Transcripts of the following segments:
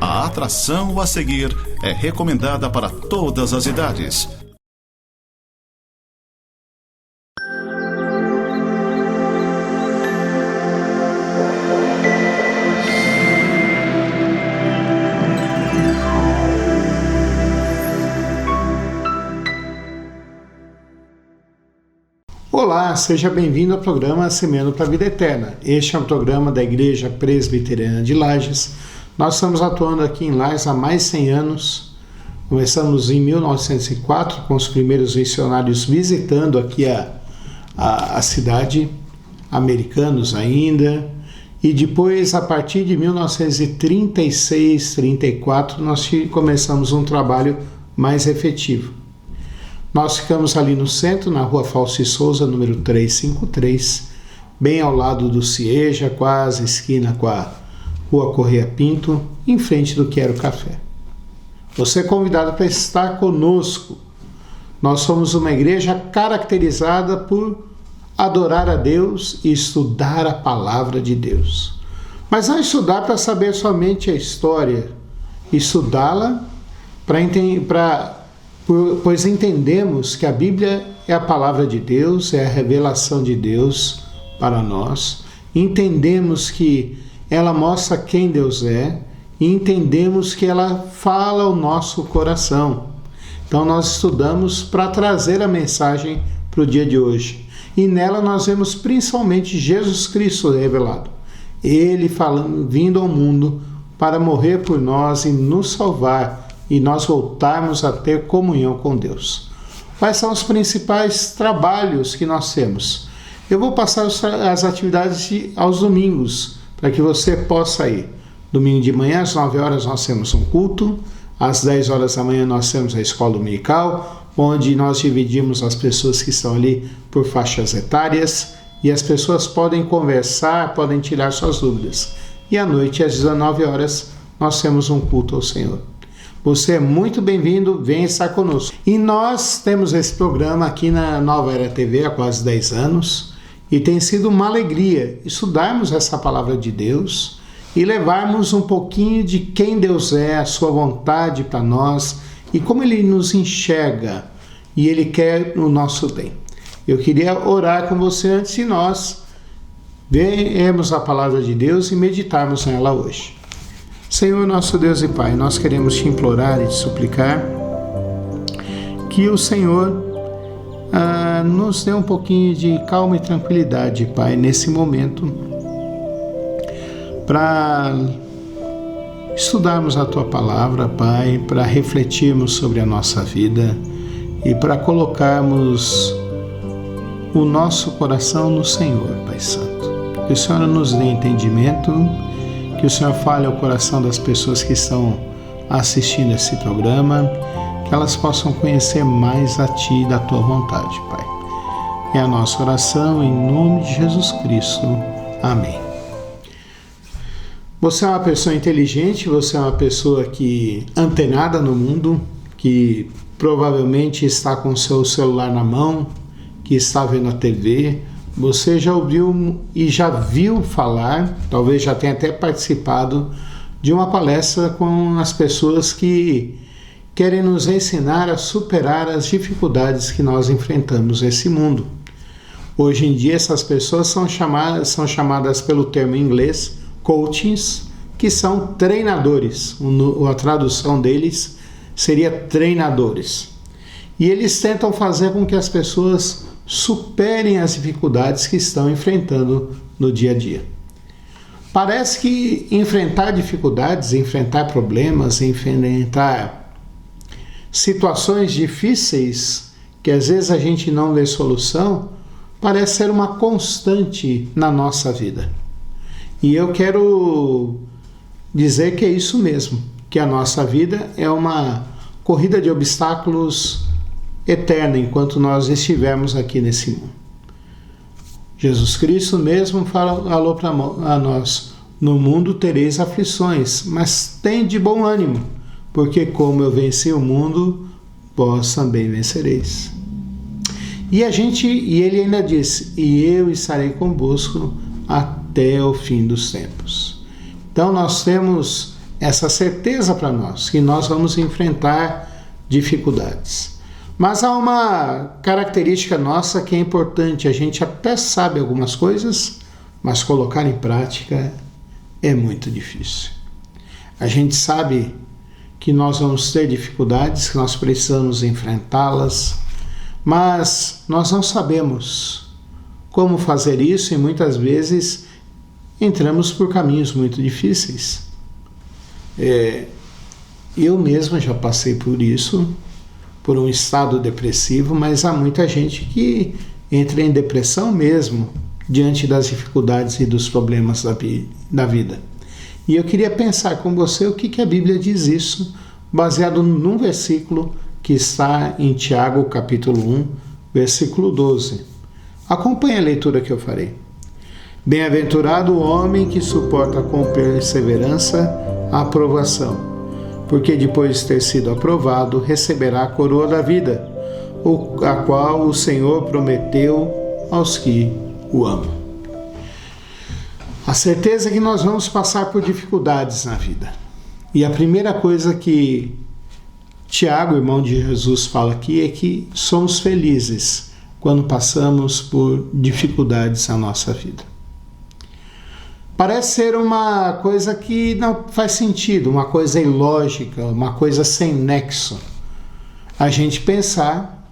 A atração a seguir é recomendada para todas as idades. Olá, seja bem-vindo ao programa Semeando para a Vida Eterna. Este é um programa da Igreja Presbiteriana de Lages. Nós estamos atuando aqui em Lages há mais de 100 anos. Começamos em 1904 com os primeiros missionários visitando aqui a cidade, americanos ainda. E depois, a partir de 1936, 34, nós começamos um trabalho mais efetivo. Nós ficamos ali no centro, na rua Falci Souza, número 353, bem ao lado do Cieja, quase esquina com a rua Correia Pinto, em frente do Quero Café. Você é convidado para estar conosco. Nós somos uma igreja caracterizada por adorar a Deus e estudar a palavra de Deus. Mas não estudar para saber somente a história, estudá-la pois entendemos que a Bíblia é a palavra de Deus, é a revelação de Deus para nós. Entendemos que ela mostra quem Deus é e entendemos que ela fala ao nosso coração. Então nós estudamos para trazer a mensagem para o dia de hoje. E nela nós vemos principalmente Jesus Cristo revelado. Ele vindo ao mundo para morrer por nós e nos salvar, e nós voltarmos a ter comunhão com Deus. Quais são os principais trabalhos que nós temos? Eu vou passar as atividades aos domingos, para que você possa ir. Domingo de manhã, às 9 horas, nós temos um culto. Às 10 horas da manhã, nós temos a escola dominical, onde nós dividimos as pessoas que estão ali por faixas etárias, e as pessoas podem conversar, podem tirar suas dúvidas. E à noite, às 19 horas, nós temos um culto ao Senhor. Você é muito bem-vindo, venha estar conosco. E nós temos esse programa aqui na Nova Era TV há quase 10 anos e tem sido uma alegria estudarmos essa palavra de Deus e levarmos um pouquinho de quem Deus é, a sua vontade para nós e como Ele nos enxerga e Ele quer o nosso bem. Eu queria orar com você antes de nós vermos a palavra de Deus e meditarmos nela hoje. Senhor, nosso Deus e Pai, nós queremos te implorar e te suplicar que o Senhor nos dê um pouquinho de calma e tranquilidade, Pai, nesse momento, para estudarmos a Tua Palavra, Pai, para refletirmos sobre a nossa vida e para colocarmos o nosso coração no Senhor, Pai Santo. Que o Senhor nos dê entendimento, que o Senhor fale ao coração das pessoas que estão assistindo esse programa, que elas possam conhecer mais a Ti e da Tua vontade, Pai. É a nossa oração em nome de Jesus Cristo. Amém. Você é uma pessoa inteligente, você é uma pessoa antenada no mundo, que provavelmente está com o seu celular na mão, que está vendo a TV. Você já ouviu e já viu falar, talvez já tenha até participado de uma palestra com as pessoas que querem nos ensinar a superar as dificuldades que nós enfrentamos nesse mundo. Hoje em dia essas pessoas são chamadas pelo termo em inglês coachings, que são treinadores. A tradução deles seria treinadores. E eles tentam fazer com que as pessoas superem as dificuldades que estão enfrentando no dia a dia. Parece que enfrentar dificuldades, enfrentar problemas, enfrentar situações difíceis que às vezes a gente não vê solução, parece ser uma constante na nossa vida. E eu quero dizer que é isso mesmo, que a nossa vida é uma corrida de obstáculos eterna enquanto nós estivermos aqui nesse mundo. Jesus Cristo mesmo falou para nós: no mundo tereis aflições, mas tem de bom ânimo, porque como eu venci o mundo, vós também vencereis. E ele ainda disse: e eu estarei convosco até o fim dos tempos. Então nós temos essa certeza para nós, que nós vamos enfrentar dificuldades. Mas há uma característica nossa que é importante. A gente até sabe algumas coisas, mas colocar em prática é muito difícil. A gente sabe que nós vamos ter dificuldades, que nós precisamos enfrentá-las, mas nós não sabemos como fazer isso e muitas vezes entramos por caminhos muito difíceis. Eu mesmo já passei por isso, por um estado depressivo, mas há muita gente que entra em depressão mesmo diante das dificuldades e dos problemas da vida. E eu queria pensar com você o que a Bíblia diz isso, baseado num versículo que está em Tiago, capítulo 1, versículo 12. Acompanhe a leitura que eu farei. Bem-aventurado o homem que suporta com perseverança a aprovação, porque depois de ter sido aprovado, receberá a coroa da vida, a qual o Senhor prometeu aos que o amam. A certeza é que nós vamos passar por dificuldades na vida. E a primeira coisa que Tiago, irmão de Jesus, fala aqui é que somos felizes quando passamos por dificuldades na nossa vida. Parece ser uma coisa que não faz sentido, uma coisa ilógica, uma coisa sem nexo. A gente pensar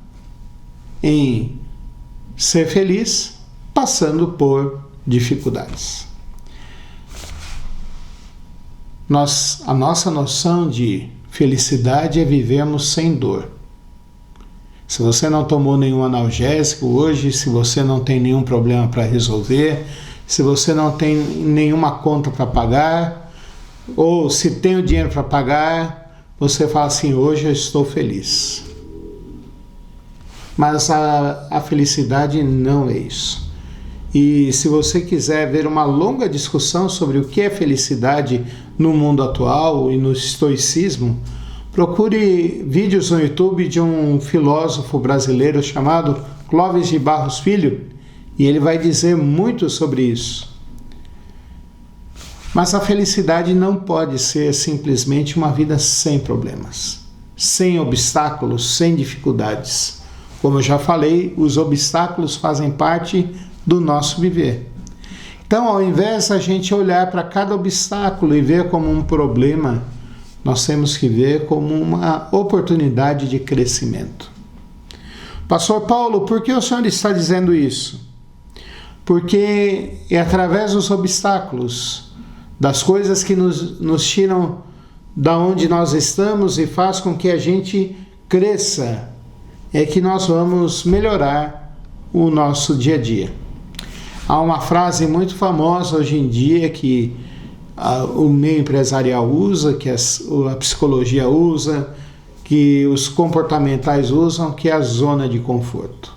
em ser feliz passando por dificuldades. A nossa noção de felicidade é vivermos sem dor. Se você não tomou nenhum analgésico hoje, se você não tem nenhum problema para resolver, se você não tem nenhuma conta para pagar, ou se tem o dinheiro para pagar, você fala assim: hoje eu estou feliz. Mas a felicidade não é isso. E se você quiser ver uma longa discussão sobre o que é felicidade no mundo atual e no estoicismo, procure vídeos no YouTube de um filósofo brasileiro chamado Clóvis de Barros Filho, e ele vai dizer muito sobre isso. Mas a felicidade não pode ser simplesmente uma vida sem problemas, sem obstáculos, sem dificuldades. Como eu já falei, os obstáculos fazem parte do nosso viver. Então, ao invés de a gente olhar para cada obstáculo e ver como um problema, nós temos que ver como uma oportunidade de crescimento. Pastor Paulo, por que o senhor está dizendo isso? Porque é através dos obstáculos, das coisas que nos tiram da onde nós estamos e faz com que a gente cresça, é que nós vamos melhorar o nosso dia a dia. Há uma frase muito famosa hoje em dia que o meio empresarial usa, que a psicologia usa, que os comportamentais usam, que é a zona de conforto.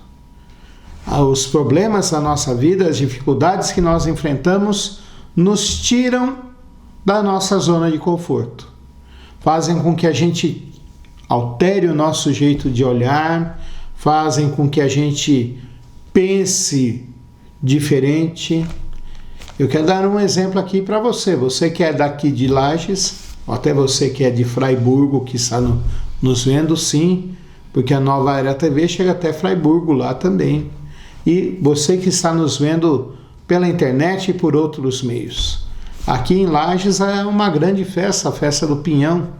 Os problemas da nossa vida, as dificuldades que nós enfrentamos, nos tiram da nossa zona de conforto. Fazem com que a gente altere o nosso jeito de olhar, fazem com que a gente pense diferente. Eu quero dar um exemplo aqui para você. Você que é daqui de Lages, ou até você que é de Fraiburgo, que está nos vendo, sim, porque a Nova Era TV chega até Fraiburgo lá também. E você que está nos vendo pela internet e por outros meios. Aqui em Lages é uma grande festa, a festa do Pinhão,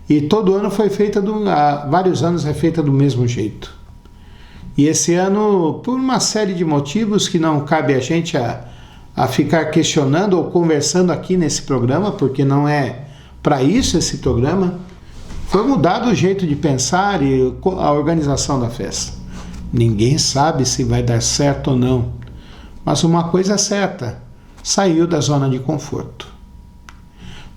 e todo ano foi feita, há vários anos é feita do mesmo jeito. E esse ano, por uma série de motivos que não cabe a gente a ficar questionando ou conversando aqui nesse programa, porque não é para isso esse programa, foi mudado o jeito de pensar e a organização da festa. Ninguém sabe se vai dar certo ou não, mas uma coisa é certa: saiu da zona de conforto.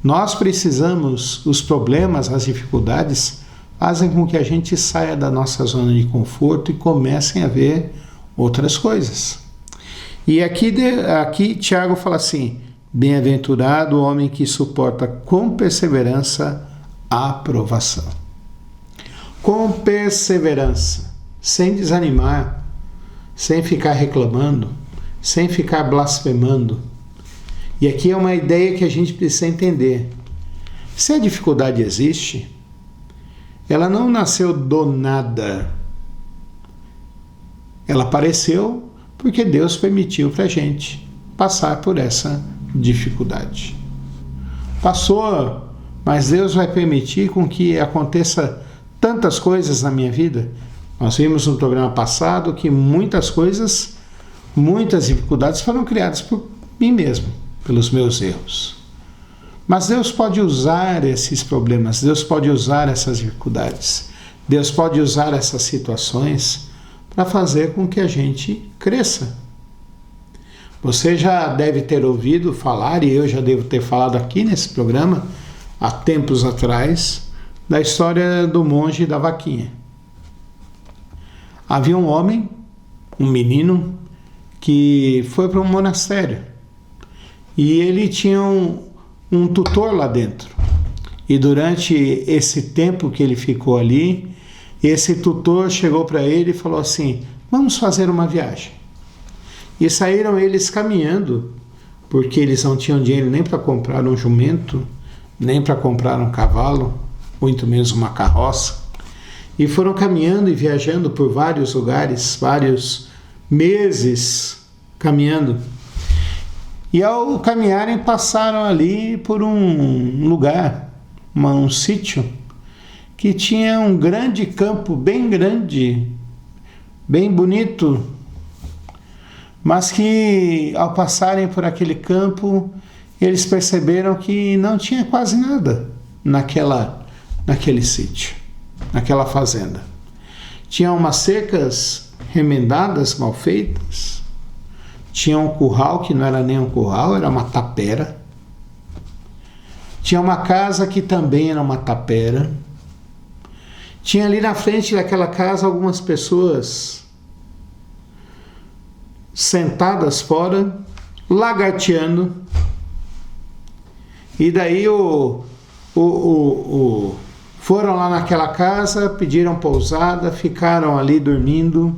Nós precisamos, os problemas, as dificuldades, fazem com que a gente saia da nossa zona de conforto e comecem a ver outras coisas. E aqui Tiago fala assim: bem-aventurado o homem que suporta com perseverança a aprovação. Com perseverança, sem desanimar, sem ficar reclamando, sem ficar blasfemando. E aqui é uma ideia que a gente precisa entender. Se a dificuldade existe, ela não nasceu do nada. Ela apareceu porque Deus permitiu para a gente passar por essa dificuldade. Passou, mas Deus vai permitir com que aconteça tantas coisas na minha vida. Nós vimos no programa passado que muitas coisas, muitas dificuldades foram criadas por mim mesmo, pelos meus erros. Mas Deus pode usar esses problemas, Deus pode usar essas dificuldades, Deus pode usar essas situações para fazer com que a gente cresça. Você já deve ter ouvido falar, e eu já devo ter falado aqui nesse programa, há tempos atrás, da história do monge e da vaquinha. Havia um homem, um menino, que foi para um monastério. E ele tinha um tutor lá dentro. E durante esse tempo que ele ficou ali, esse tutor chegou para ele e falou assim: vamos fazer uma viagem. E saíram eles caminhando, porque eles não tinham dinheiro nem para comprar um jumento, nem para comprar um cavalo, muito menos uma carroça. E foram caminhando e viajando por vários lugares, vários meses caminhando. E ao caminharem passaram ali por um lugar, um sítio, que tinha um grande campo, bem grande, bem bonito, mas que ao passarem por aquele campo, eles perceberam que não tinha quase nada naquele sítio, naquela fazenda. Tinha umas cercas remendadas, mal feitas, tinha um curral que não era nem um curral, era uma tapera. Tinha uma casa que também era uma tapera. Tinha ali na frente daquela casa algumas pessoas sentadas fora, lagarteando. E daí foram lá naquela casa, pediram pousada, ficaram ali dormindo.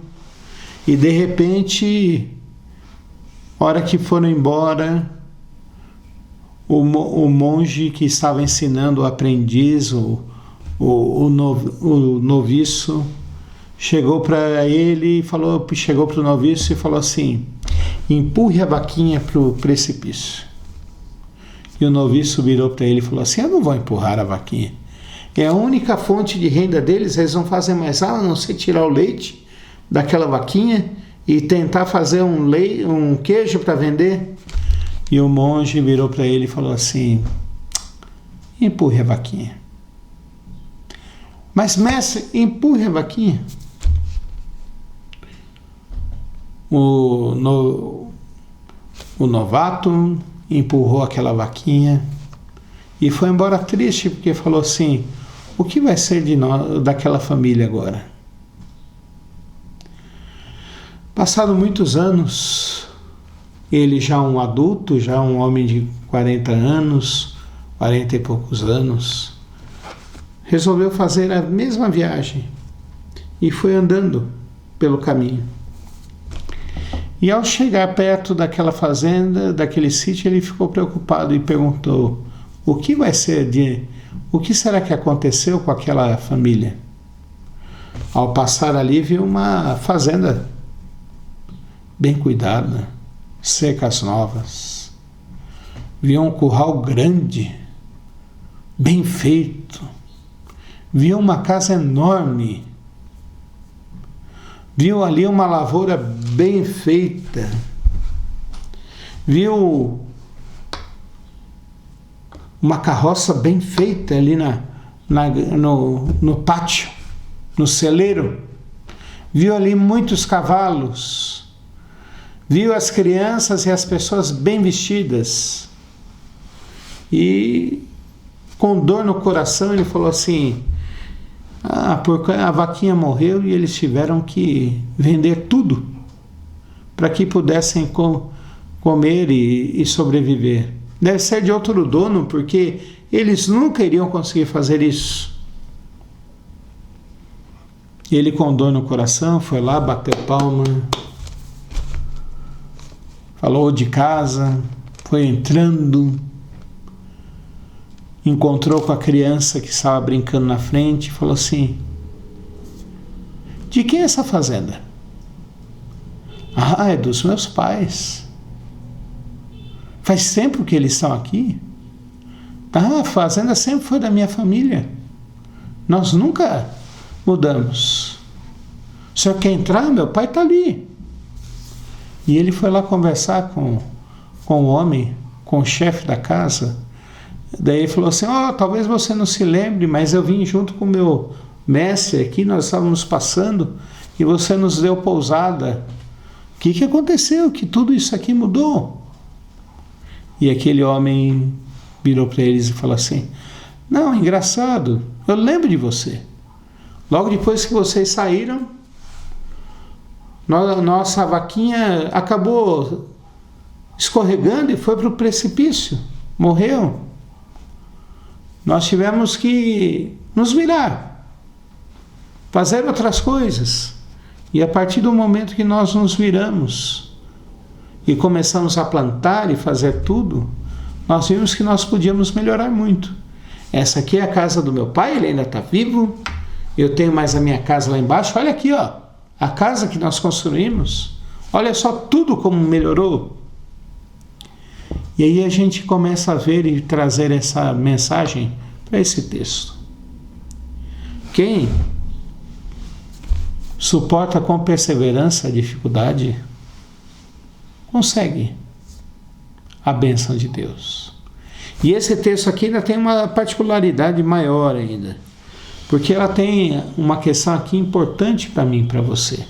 E de repente, hora que foram embora, o monge que estava ensinando o aprendiz, o noviço, chegou para ele e chegou para o noviço e falou assim: empurre a vaquinha para o precipício. E o noviço virou para ele e falou assim: eu não vou empurrar a vaquinha. É a única fonte de renda deles, eles não fazem mais nada a não ser tirar o leite daquela vaquinha e tentar fazer um queijo para vender. E o monge virou para ele e falou assim: empurre a vaquinha. Mas mestre, empurre a vaquinha. O novato empurrou aquela vaquinha e foi embora triste, porque falou assim: o que vai ser de nós, daquela família agora? Passado muitos anos, ele já um adulto, já um homem de 40 anos, 40 e poucos anos, resolveu fazer a mesma viagem e foi andando pelo caminho. E ao chegar perto daquela fazenda, daquele sítio, ele ficou preocupado e perguntou: o que será que aconteceu com aquela família? Ao passar ali, viu uma fazenda bem cuidada, cercas novas. Viu um curral grande, bem feito. Viu uma casa enorme. Viu ali uma lavoura bem feita. Viu uma carroça bem feita ali no pátio, no celeiro. Viu ali muitos cavalos. Viu as crianças e as pessoas bem vestidas. E com dor no coração ele falou assim: porque a vaquinha morreu e eles tiveram que vender tudo para que pudessem comer e sobreviver. Deve ser de outro dono, porque eles nunca iriam conseguir fazer isso. Ele, com dor no coração, foi lá, bateu palma, falou de casa, foi entrando encontrou com a criança que estava brincando na frente e falou assim: de quem é essa fazenda? Ah, é dos meus pais. Faz tempo que eles estão aqui? Ah, a fazenda sempre foi da minha família. Nós nunca mudamos. O senhor quer entrar? Meu pai está ali. E ele foi lá conversar com o homem, com o chefe da casa. Daí ele falou assim: talvez você não se lembre, mas eu vim junto com o meu mestre aqui, nós estávamos passando e você nos deu pousada. O que aconteceu? Que tudo isso aqui mudou? E aquele homem virou para eles e falou assim: não, engraçado, eu lembro de você. Logo depois que vocês saíram, nossa vaquinha acabou escorregando e foi para o precipício, morreu. Nós tivemos que nos virar, fazer outras coisas. E a partir do momento que nós nos viramos e começamos a plantar e fazer tudo, nós vimos que nós podíamos melhorar muito. Essa aqui é a casa do meu pai, ele ainda está vivo. Eu tenho mais a minha casa lá embaixo. Olha aqui, a casa que nós construímos. Olha só tudo como melhorou. E aí a gente começa a ver e trazer essa mensagem para esse texto. Quem suporta com perseverança a dificuldade, consegue a bênção de Deus. E esse texto aqui ainda tem uma particularidade maior ainda, porque ela tem uma questão aqui importante para mim e para você.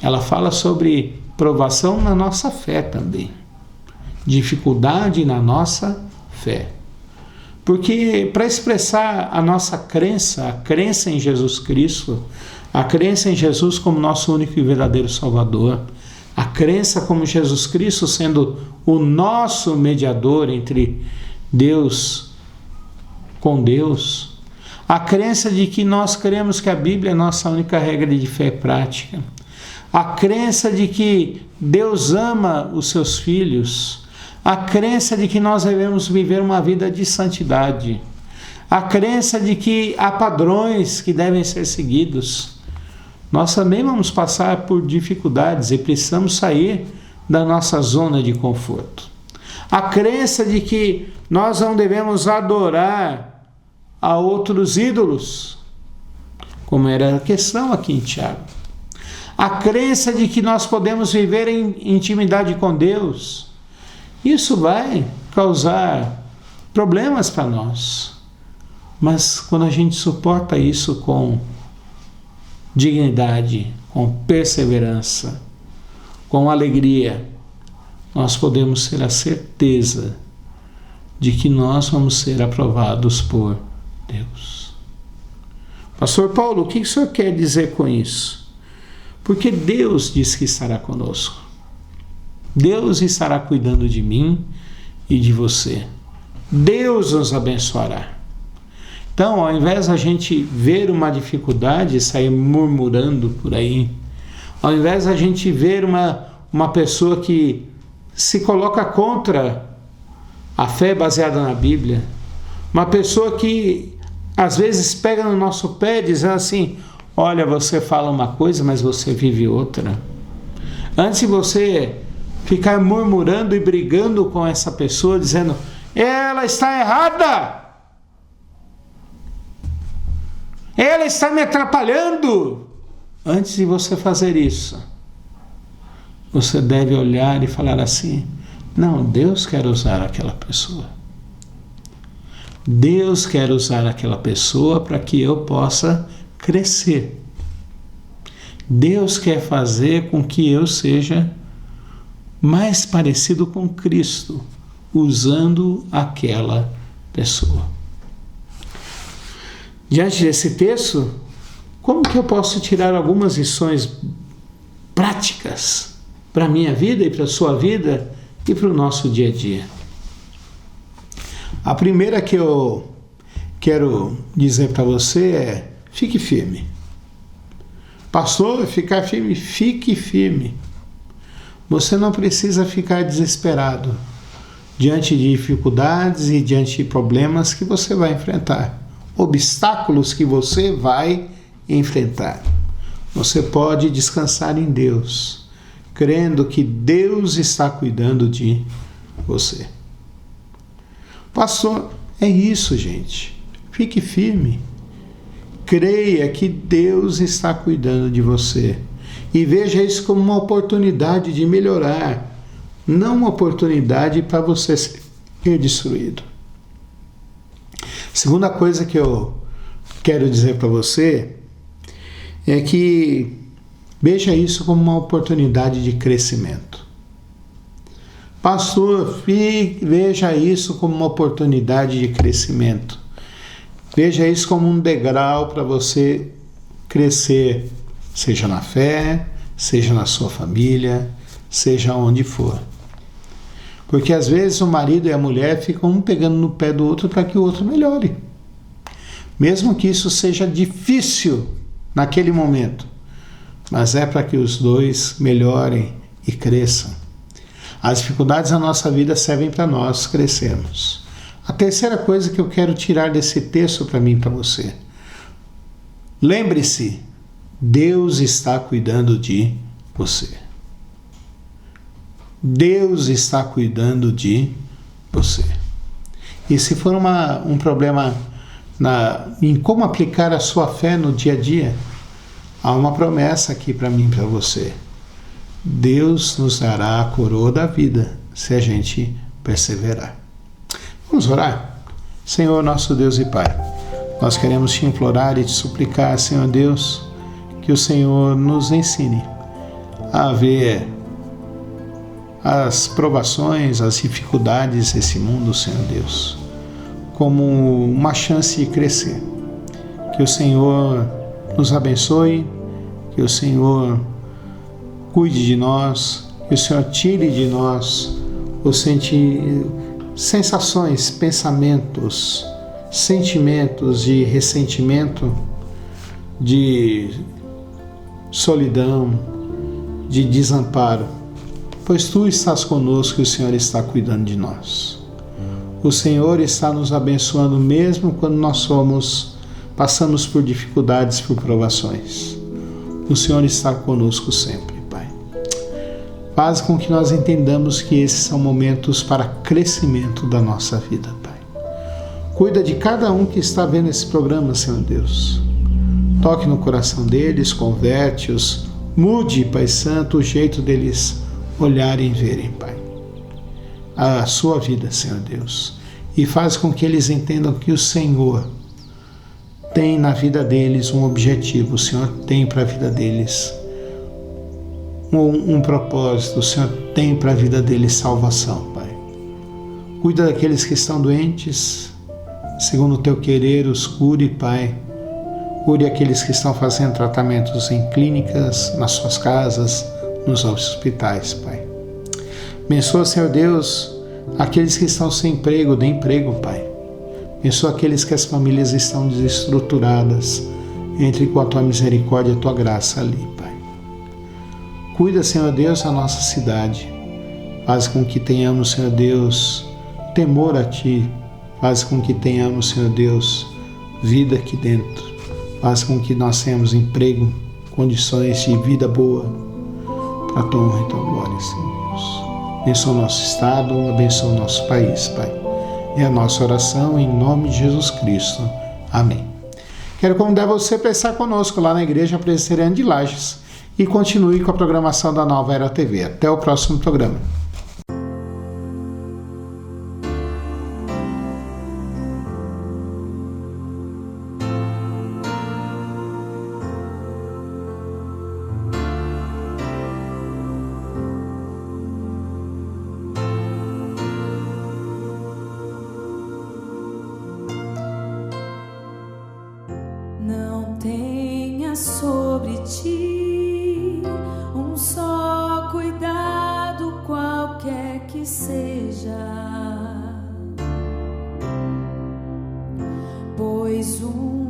Ela fala sobre provação na nossa fé também, dificuldade na nossa fé. Porque para expressar a nossa crença, a crença em Jesus Cristo, a crença em Jesus como nosso único e verdadeiro Salvador, a crença como Jesus Cristo sendo o nosso mediador entre Deus com Deus, a crença de que nós cremos que a Bíblia é nossa única regra de fé prática, a crença de que Deus ama os seus filhos, a crença de que nós devemos viver uma vida de santidade, a crença de que há padrões que devem ser seguidos. Nós também vamos passar por dificuldades e precisamos sair da nossa zona de conforto. A crença de que nós não devemos adorar a outros ídolos, como era a questão aqui em Tiago. A crença de que nós podemos viver em intimidade com Deus. Isso vai causar problemas para nós. Mas quando a gente suporta isso com dignidade, com perseverança, com alegria, nós podemos ter a certeza de que nós vamos ser aprovados por Deus. Pastor Paulo, o que o senhor quer dizer com isso? Porque Deus diz que estará conosco. Deus estará cuidando de mim e de você. Deus nos abençoará. Então, ao invés da gente ver uma dificuldade e sair murmurando por aí, ao invés da gente ver uma pessoa que se coloca contra a fé baseada na Bíblia, uma pessoa que às vezes pega no nosso pé dizendo assim: olha, você fala uma coisa, mas você vive outra. Antes de você ficar murmurando e brigando com essa pessoa, dizendo: ela está errada, ela está me atrapalhando. Antes de você fazer isso, você deve olhar e falar assim: não, Deus quer usar aquela pessoa. Deus quer usar aquela pessoa para que eu possa crescer. Deus quer fazer com que eu seja mais parecido com Cristo, usando aquela pessoa. Diante desse texto, como que eu posso tirar algumas lições práticas para a minha vida e para a sua vida e para o nosso dia a dia? A primeira que eu quero dizer para você é: fique firme. Pastor, ficar firme? Fique firme. Você não precisa ficar desesperado. diante de dificuldades e diante de problemas que você vai enfrentar, obstáculos que você vai enfrentar. Você pode descansar em Deus, crendo que Deus está cuidando de você. Pastor, é isso, gente. Fique firme. Creia que Deus está cuidando de você. E veja isso como uma oportunidade de melhorar, não uma oportunidade para você ser destruído. Segunda coisa que eu quero dizer para você é que veja isso como uma oportunidade de crescimento. Pastor, veja isso como uma oportunidade de crescimento. Veja isso como um degrau para você crescer, seja na fé, seja na sua família, seja onde for. Porque às vezes o marido e a mulher ficam um pegando no pé do outro para que o outro melhore. Mesmo que isso seja difícil naquele momento, mas é para que os dois melhorem e cresçam. As dificuldades da nossa vida servem para nós crescermos. A terceira coisa que eu quero tirar desse texto para mim e para você. Lembre-se, Deus está cuidando de você. Deus está cuidando de você. E se for um problema em como aplicar a sua fé no dia a dia, há uma promessa aqui para mim e para você. Deus nos dará a coroa da vida se a gente perseverar. Vamos orar? Senhor, nosso Deus e Pai, nós queremos te implorar e te suplicar, Senhor Deus, que o Senhor nos ensine a ver as provações, as dificuldades desse mundo, Senhor Deus, como uma chance de crescer. Que o Senhor nos abençoe, que o Senhor cuide de nós, que o Senhor tire de nós os sensações, pensamentos, sentimentos de ressentimento, de solidão, de desamparo, pois Tu estás conosco e o Senhor está cuidando de nós. O Senhor está nos abençoando mesmo quando nós passamos por dificuldades, por provações. O Senhor está conosco sempre, Pai. Faz com que nós entendamos que esses são momentos para crescimento da nossa vida, Pai. Cuida de cada um que está vendo esse programa, Senhor Deus. Toque no coração deles, converte-os, mude, Pai Santo, o jeito deles olharem e verem, Pai, a sua vida, Senhor Deus. E faz com que eles entendam que o Senhor tem na vida deles um objetivo, o Senhor tem para a vida deles um propósito, o Senhor tem para a vida deles salvação, Pai. Cuida daqueles que estão doentes, segundo o Teu querer, os cure, Pai. Cure aqueles que estão fazendo tratamentos em clínicas, nas suas casas, nos hospitais, Pai. Abençoa, Senhor Deus, aqueles que estão sem emprego, dê emprego, Pai. Abençoa aqueles que as famílias estão desestruturadas. Entre com a Tua misericórdia e a Tua graça ali, Pai. Cuida, Senhor Deus, da nossa cidade. Faz com que tenhamos, Senhor Deus, temor a Ti. Faz com que tenhamos, Senhor Deus, vida aqui dentro. Faz com que nós tenhamos emprego, condições de vida boa, para a Tua honra e Tua glória, Senhor Deus. Abençoa o nosso estado, abençoa o nosso país, Pai. É a nossa oração em nome de Jesus Cristo. Amém. Quero convidar você para estar conosco lá na Igreja Presbiteriana de Lages e continue com a programação da Nova Era TV. Até o próximo programa. Não tenha sobre ti um só cuidado, qualquer que seja, pois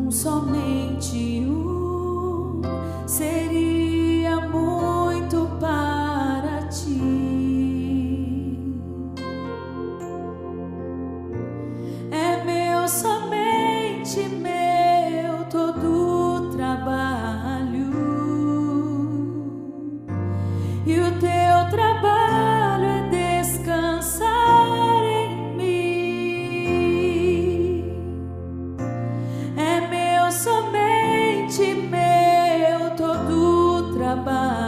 somente seria muito para ti. todo trabalho, e o teu trabalho é descansar em mim. É meu, somente meu, todo trabalho.